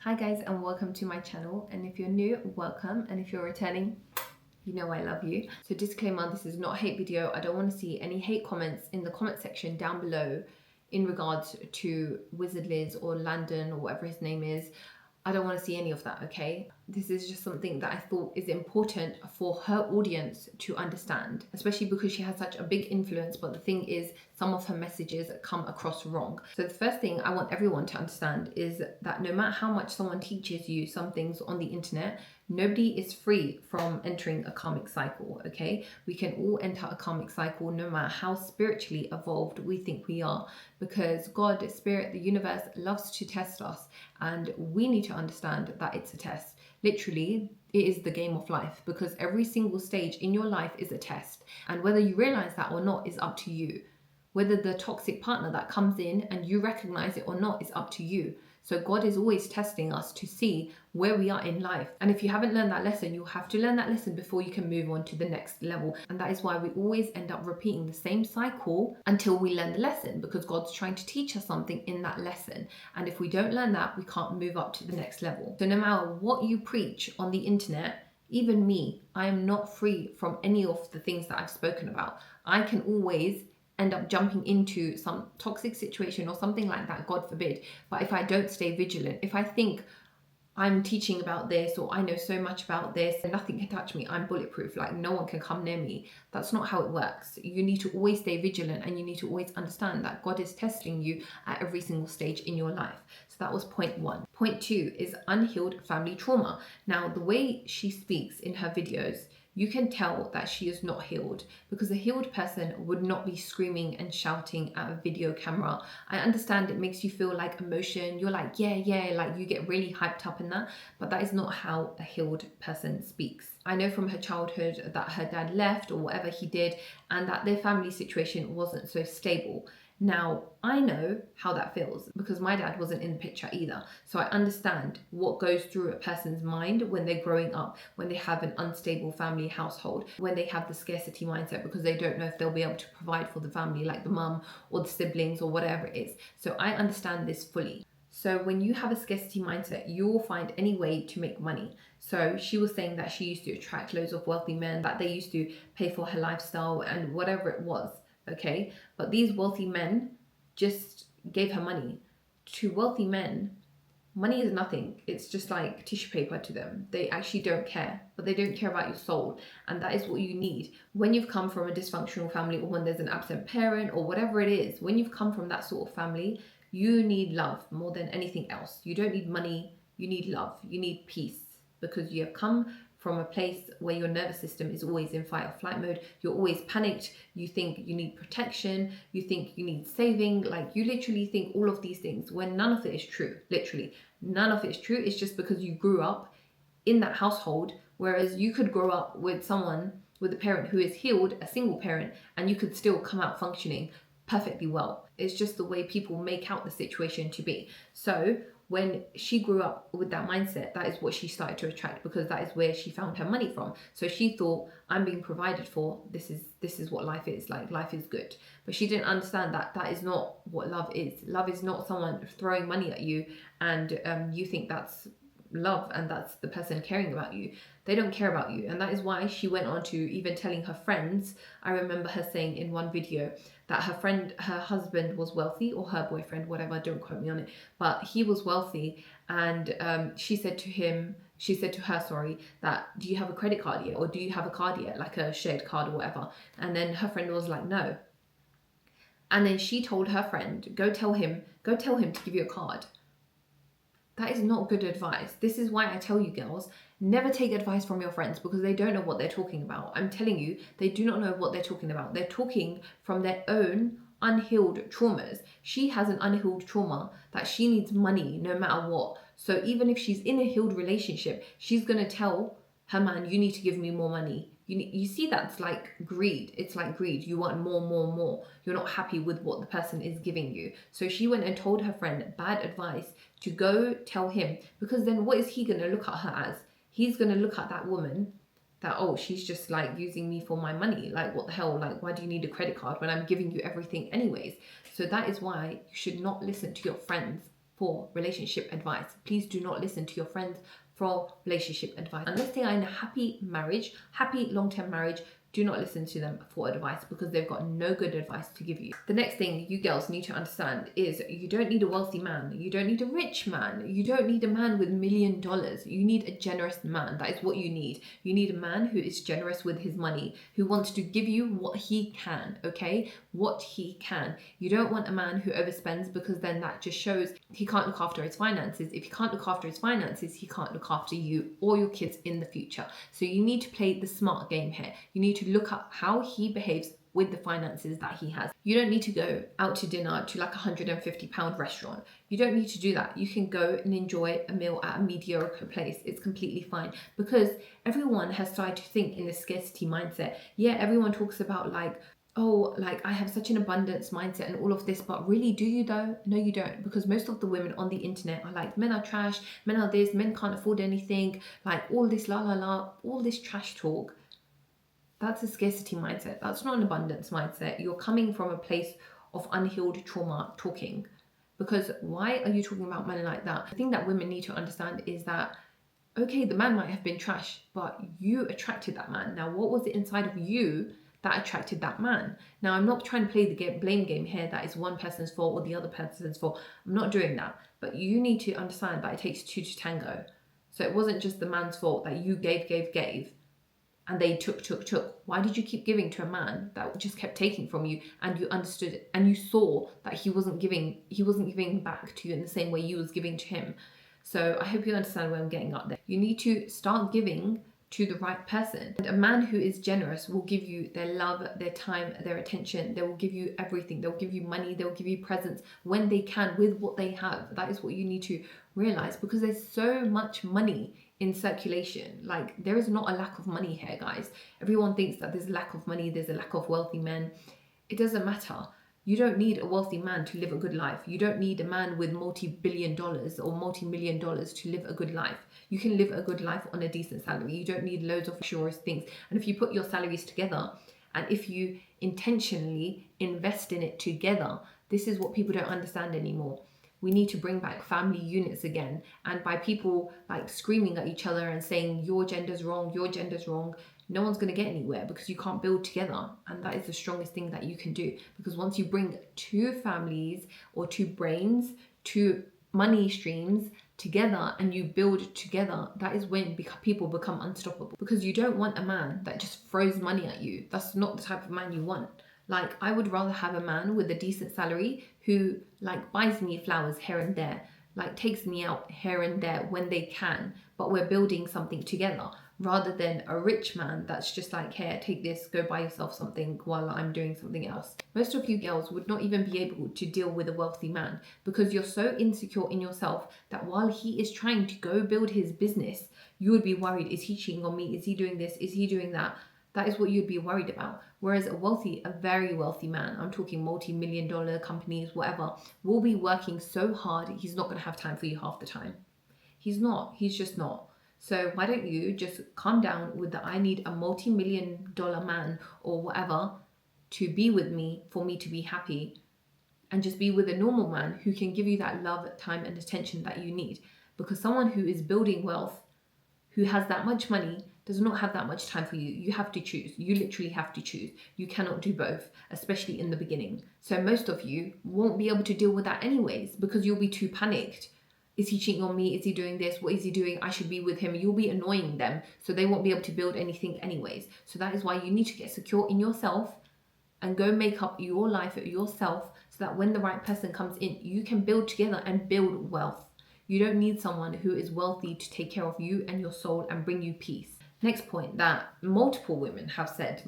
Hi guys, and welcome to my channel. And if you're new, welcome, and if you're returning, you know I love you. So disclaimer, this is not a hate video. I don't want to see any hate comments in the comment section down below in regards to Wizard Liz or Landon or whatever his name is. I don't want to see any of that, okay? This is just something that I thought is important for her audience to understand, especially because she has such a big influence. But the thing is, some of her messages come across wrong. So the first thing I want everyone to understand is that no matter how much someone teaches you some things on the internet, nobody is free from entering a karmic cycle, okay? We can all enter a karmic cycle no matter how spiritually evolved we think we are, because God, Spirit, the universe loves to test us, and we need to understand that it's a test. Literally, it is the game of life, because every single stage in your life is a test, and whether you realize that or not is up to you. Whether the toxic partner that comes in and you recognize it or not is up to you. So God is always testing us to see where we are in life. And if you haven't learned that lesson, you'll have to learn that lesson before you can move on to the next level. And that is why we always end up repeating the same cycle until we learn the lesson, because God's trying to teach us something in that lesson. And if we don't learn that, we can't move up to the next level. So no matter what you preach on the internet, even me, I am not free from any of the things that I've spoken about. I can always end up jumping into some toxic situation or something like that, God forbid. But if I don't stay vigilant, if I think I'm teaching about this or I know so much about this and nothing can touch me, I'm bulletproof, like no one can come near me, that's not how it works. You need to always stay vigilant, and you need to always understand that God is testing you at every single stage in your life. So that was point one. Point two is unhealed family trauma. Now, the way she speaks in her videos, you can tell that she is not healed, because a healed person would not be screaming and shouting at a video camera. I understand it makes you feel like emotion. You're like, yeah, like you get really hyped up in that, but that is not how a healed person speaks. I know from her childhood that her dad left or whatever he did, and that their family situation wasn't so stable. Now, I know how that feels because my dad wasn't in the picture either. So I understand what goes through a person's mind when they're growing up, when they have an unstable family household, when they have the scarcity mindset because they don't know if they'll be able to provide for the family, like the mum or the siblings or whatever it is. So I understand this fully. So when you have a scarcity mindset, you will find any way to make money. So she was saying that she used to attract loads of wealthy men, that they used to pay for her lifestyle and whatever it was. Okay, but these wealthy men just gave her money. To wealthy men, money is nothing. It's just like tissue paper to them. They actually don't care, but they don't care about your soul. And that is what you need. When you've come from a dysfunctional family, or when there's an absent parent or whatever it is, when you've come from that sort of family, you need love more than anything else. You don't need money, you need love, you need peace, because you have come from a place where your nervous system is always in fight or flight mode. You're always panicked. You think you need protection. You think you need saving. Like, you literally think all of these things when none of it is true. Literally, none of it is true. It's just because you grew up in that household, whereas you could grow up with someone, with a parent who is healed, a single parent, and you could still come out functioning perfectly well. It's just the way people make out the situation to be. So when she grew up with that mindset, that is what she started to attract, because that is where she found her money from. So she thought, I'm being provided for. This is what life is like. Life is good. But she didn't understand that that is not what love is. Love is not someone throwing money at you and you think that's love and that's the person caring about you. They don't care about you. And that is why she went on to even telling her friends. I remember her saying in one video that her husband was wealthy, or her boyfriend, whatever, don't quote me on it, but he was wealthy. And she said to her, sorry, that, do you have a credit card yet? Or do you have a card yet? Like a shared card or whatever. And then her friend was like, no. And then she told her friend, go tell him to give you a card. That is not good advice. This is why I tell you, girls, never take advice from your friends, because they don't know what they're talking about. I'm telling you, they do not know what they're talking about. They're talking from their own unhealed traumas. She has an unhealed trauma that she needs money no matter what. So even if she's in a healed relationship, she's going to tell her man, you need to give me more money. You see, that's like greed. It's like greed. You want more. You're not happy with what the person is giving you. So she went and told her friend bad advice to go tell him, because then what is he going to look at her as? He's going to look at that woman that, oh, she's just like using me for my money. Like, what the hell? Like, why do you need a credit card when I'm giving you everything anyways? So that is why you should not listen to your friends for relationship advice. Please do not listen to your friends for relationship advice. Unless they are in a happy marriage, happy long-term marriage, do not listen to them for advice because they've got no good advice to give you. The next thing you girls need to understand is you don't need a wealthy man. You don't need a rich man. You don't need a man with $1 million. You need a generous man. That is what you need. You need a man who is generous with his money, who wants to give you what he can, okay? What he can. You don't want a man who overspends because then that just shows he can't look after his finances. If he can't look after his finances, he can't look after you or your kids in the future. So you need to play the smart game here. You need to look at how he behaves with the finances that he has. You don't need to go out to dinner to like £150 restaurant. You don't need to do that. You can go and enjoy a meal at a mediocre place. It's completely fine because everyone has started to think in the scarcity mindset. Yeah, everyone talks about like, oh, like I have such an abundance mindset and all of this, but really, do you though? No, you don't, because most of the women on the internet are like, men are trash, men are this, men can't afford anything, like all this la la la, all this trash talk. That's a scarcity mindset. That's not an abundance mindset. You're coming from a place of unhealed trauma talking. Because why are you talking about men like that? The thing that women need to understand is that, okay, the man might have been trash, but you attracted that man. Now, what was it inside of you that attracted that man? Now, I'm not trying to play the blame game here that is one person's fault or the other person's fault. I'm not doing that. But you need to understand that it takes two to tango. So it wasn't just the man's fault that you gave. And they took. Why did you keep giving to a man that just kept taking from you, and you understood it and you saw that he wasn't giving back to you in the same way you was giving to him? So I hope you understand where I'm getting at there. You need to start giving to the right person. And a man who is generous will give you their love, their time, their attention. They will give you everything. They'll give you money. They'll give you presents when they can with what they have. That is what you need to realize, because there's so much money in circulation. Like, there is not a lack of money here, guys. Everyone thinks that there's a lack of money, there's a lack of wealthy men. It doesn't matter. You don't need a wealthy man to live a good life. You don't need a man with multi-billion dollars or multi-million dollars to live a good life. You can live a good life on a decent salary. You don't need loads of luxurious things. And if you put your salaries together, and if you intentionally invest in it together, this is what people don't understand anymore. We need to bring back family units again. And by people like screaming at each other and saying your gender's wrong, no one's going to get anywhere, because you can't build together. And that is the strongest thing that you can do, because once you bring two families or two brains, two money streams together and you build together, that is when people become unstoppable. Because you don't want a man that just throws money at you. That's not the type of man you want. Like, I would rather have a man with a decent salary who like buys me flowers here and there, like takes me out here and there when they can, but we're building something together, rather than a rich man that's just like, here, take this, go buy yourself something while I'm doing something else. Most of you girls would not even be able to deal with a wealthy man because you're so insecure in yourself that while he is trying to go build his business, you would be worried, is he cheating on me? Is he doing this? Is he doing that? That is what you'd be worried about. Whereas a very wealthy man, I'm talking multi-million dollar companies, whatever, will be working so hard, he's not going to have time for you half the time. He's just not. So why don't you just calm down with the, I need a multi-million dollar man or whatever to be with me for me to be happy, and just be with a normal man who can give you that love, time and attention that you need. Because someone who is building wealth, who has that much money, does not have that much time for you. You have to choose. You literally have to choose. You cannot do both, especially in the beginning. So most of you won't be able to deal with that anyways, because you'll be too panicked. Is he cheating on me? Is he doing this? What is he doing? I should be with him. You'll be annoying them, so they won't be able to build anything anyways. So that is why you need to get secure in yourself and go make up your life yourself, so that when the right person comes in, you can build together and build wealth. You don't need someone who is wealthy to take care of you and your soul and bring you peace. Next point that multiple women have said,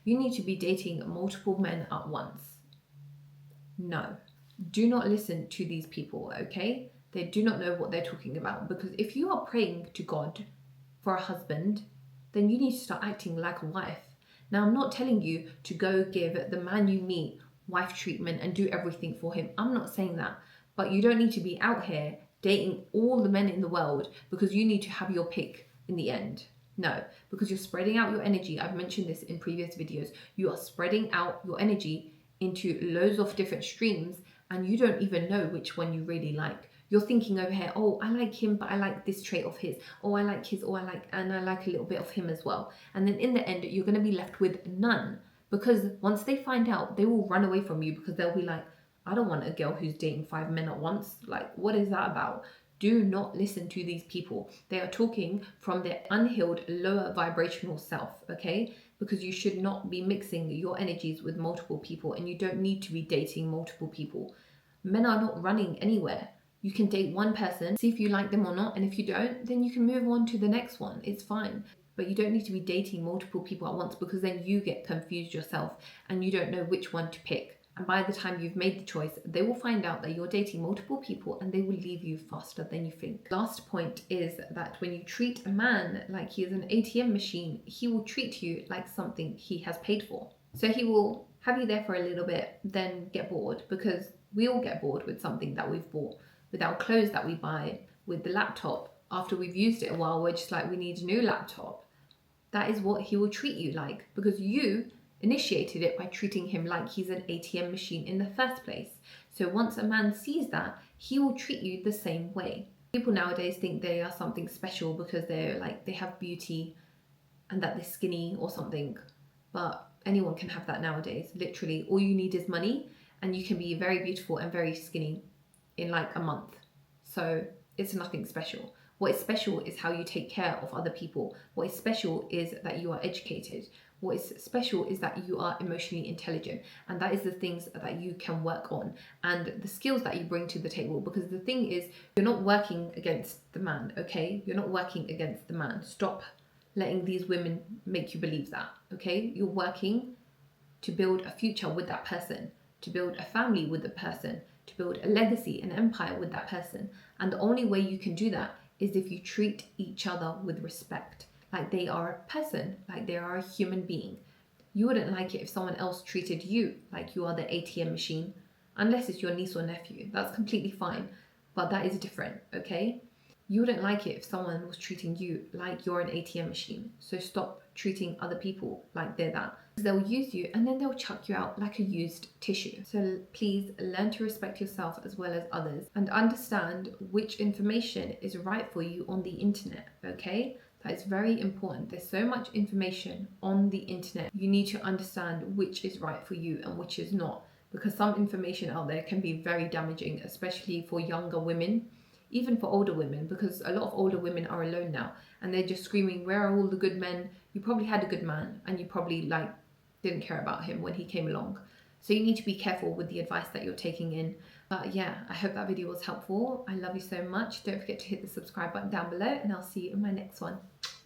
you need to be dating multiple men at once. No, do not listen to these people, okay? They do not know what they're talking about, because if you are praying to God for a husband, then you need to start acting like a wife. Now, I'm not telling you to go give the man you meet wife treatment and do everything for him. I'm not saying that, but you don't need to be out here dating all the men in the world because you need to have your pick in the end. No, because you're spreading out your energy. I've mentioned this in previous videos. You are spreading out your energy into loads of different streams, and you don't even know which one you really like. You're thinking over here, oh, I like him, but I like this trait of his. Oh, I like his, and I like a little bit of him as well. And then in the end, you're going to be left with none. Because once they find out, they will run away from you, because they'll be like, I don't want a girl who's dating 5 men at once. Like, what is that about? Do not listen to these people. They are talking from their unhealed, lower vibrational self, okay? Because you should not be mixing your energies with multiple people, and you don't need to be dating multiple people. Men are not running anywhere. You can date one person, see if you like them or not, and if you don't, then you can move on to the next one. It's fine. But you don't need to be dating multiple people at once, because then you get confused yourself and you don't know which one to pick. And by the time you've made the choice, they will find out that you're dating multiple people and they will leave you faster than you think. Last point is that when you treat a man like he is an ATM machine, he will treat you like something he has paid for. So he will have you there for a little bit, then get bored, because we all get bored with something that we've bought, with our clothes that we buy, with the laptop. After we've used it a while, we're just like, we need a new laptop. That is what he will treat you like, because you initiated it by treating him like he's an ATM machine in the first place. So once a man sees that, he will treat you the same way. People nowadays think they are something special because they're like, they have beauty and that they're skinny or something. But anyone can have that nowadays. Literally, all you need is money and you can be very beautiful and very skinny in like a month. So it's nothing special. What is special is how you take care of other people. What is special is that you are educated. What is special is that you are emotionally intelligent, and that is the things that you can work on and the skills that you bring to the table. Because the thing is, you're not working against the man, okay? You're not working against the man. Stop letting these women make you believe that, okay? You're working to build a future with that person, to build a family with the person, to build a legacy, an empire with that person. And the only way you can do that is if you treat each other with respect, like they are a person, like they are a human being. You wouldn't like it if someone else treated you like you are the ATM machine, unless it's your niece or nephew. That's completely fine, but that is different, okay? You wouldn't like it if someone was treating you like you're an ATM machine. So stop treating other people like they're that. They'll use you and then they'll chuck you out like a used tissue. So please learn to respect yourself as well as others, and understand which information is right for you on the internet, okay? That is very important. There's so much information on the internet. You need to understand which is right for you and which is not, because some information out there can be very damaging, especially for younger women, even for older women, because a lot of older women are alone now and they're just screaming, where are all the good men? You probably had a good man and you probably like didn't care about him when he came along. So you need to be careful with the advice that you're taking in. But yeah, I hope that video was helpful. I love you so much. Don't forget to hit the subscribe button down below, and I'll see you in my next one.